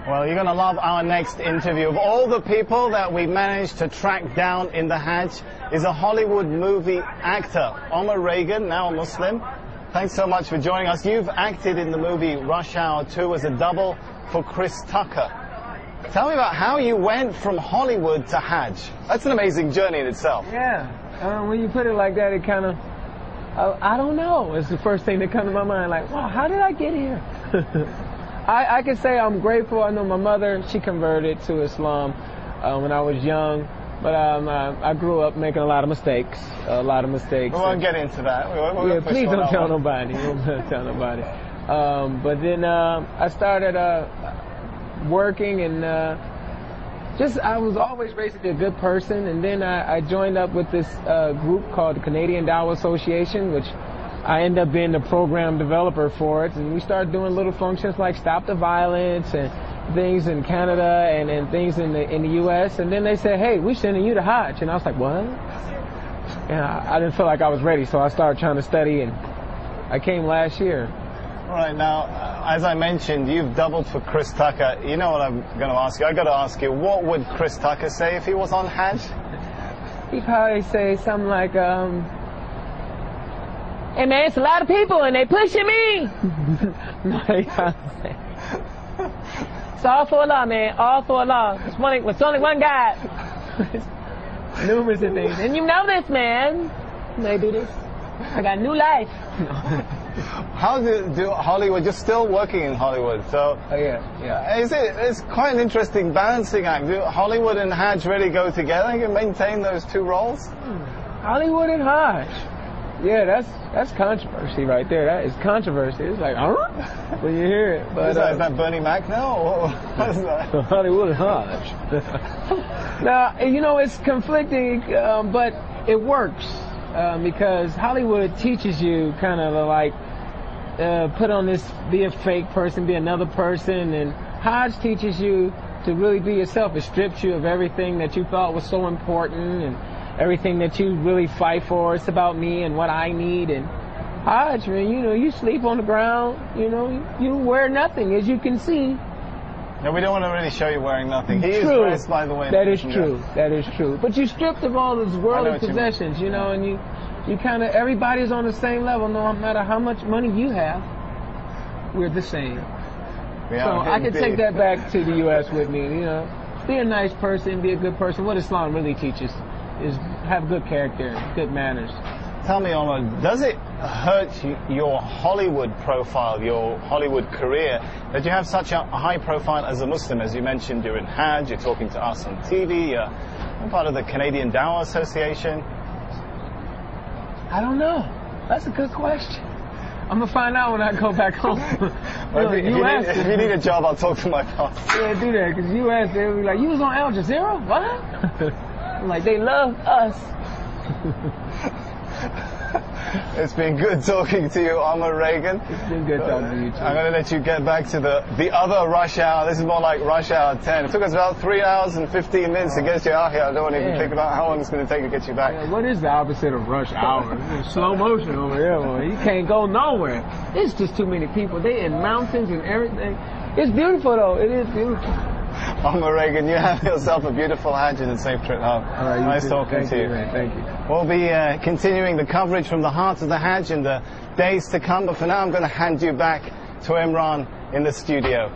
Well, you're going to love our next interview. Of all the people that we managed to track down in the Hajj is a Hollywood movie actor, Omar Reagan, now a Muslim. Thanks so much for joining us. You've acted in the movie Rush Hour 2 as a double for Chris Tucker. Tell me about how you went from Hollywood to Hajj. That's an amazing journey in itself. Yeah, when you put it like that, it kind of, I don't know. It's the first thing that comes to my mind, like, wow, how did I get here? I can say I'm grateful. I know my mother, she converted to Islam when I was young, but I grew up making a lot of mistakes. We won't get into that. Yeah, please don't tell nobody. Don't tell nobody. But then I started working and I was always raised to be a good person, and then I joined up with this group called the Canadian Dawah Association, which I ended up being the program developer for it, and we started doing little functions like Stop the Violence and things in Canada and things in the U.S. And then they said, hey, we're sending you to Hajj. And I was like, what? And I didn't feel like I was ready, so I started trying to study, and I came last year. All right, now, as I mentioned, you've doubled for Chris Tucker. You know what I'm going to ask you? I got to ask you, what would Chris Tucker say if he was on Hajj? He'd probably say something like, hey man, it's a lot of people and they pushing me. No, it's all for Allah, man. All for Allah. It's only one God. Numerous things. And you know this, man. They do this. I got new life. How do Hollywood? You're still working in Hollywood, so yeah. It's quite an interesting balancing act. Do Hollywood and Hajj really go together? You can maintain those two roles. Hollywood and Hajj. Yeah, that's controversy right there. That is controversy. It's like, when you hear it. But, is that Bernie Mac now? Or what is that? Hollywood and Hajj. Now, you know, it's conflicting, but it works because Hollywood teaches you kind of like put on this, be a fake person, be another person, and Hajj teaches you to really be yourself. It strips you of everything that you thought was so important and everything that you really fight for. It's about me and what I need. And Hajj, man, you know, you sleep on the ground, you know, you wear nothing, as you can see. No, we don't want to really show you wearing nothing. He is dressed, by the way. That is true. That is true. But you stripped of all those worldly possessions, you know, and you kind of, everybody's on the same level, no matter how much money you have. We're the same. So I can take that back to the U.S. with me, you know. Be a nice person, be a good person. What Islam really teaches is have good character, good manners. Tell me, Omar, does it hurt your Hollywood profile, your Hollywood career, that you have such a high profile as a Muslim? As you mentioned, you're in Hajj, you're talking to us on TV, you're part of the Canadian Dawah Association. I don't know. That's a good question. I'm going to find out when I go back home. Well, if you need a job, I'll talk to my boss. Yeah, do that, because U.S., they'll be like, you was on Al Jazeera? What? Like, they love us. It's been good talking to you, Omar Reagan. It's been good talking to you, too. I'm going to let you get back to the other rush hour. This is more like rush hour 10. It took us about 3 hours and 15 minutes to get you out here. I don't want to even think about how long it's going to take to get you back. Yeah, what is the opposite of rush hour? Slow motion over here, boy. You can't go nowhere. It's just too many people. They in mountains and everything. It's beautiful, though. It is beautiful. Omar Reagan, you have yourself a beautiful Hajj and a safe trip home. All right, nice talking to you. Man. Thank you. We'll be continuing the coverage from the heart of the Hajj in the days to come, but for now I'm going to hand you back to Imran in the studio.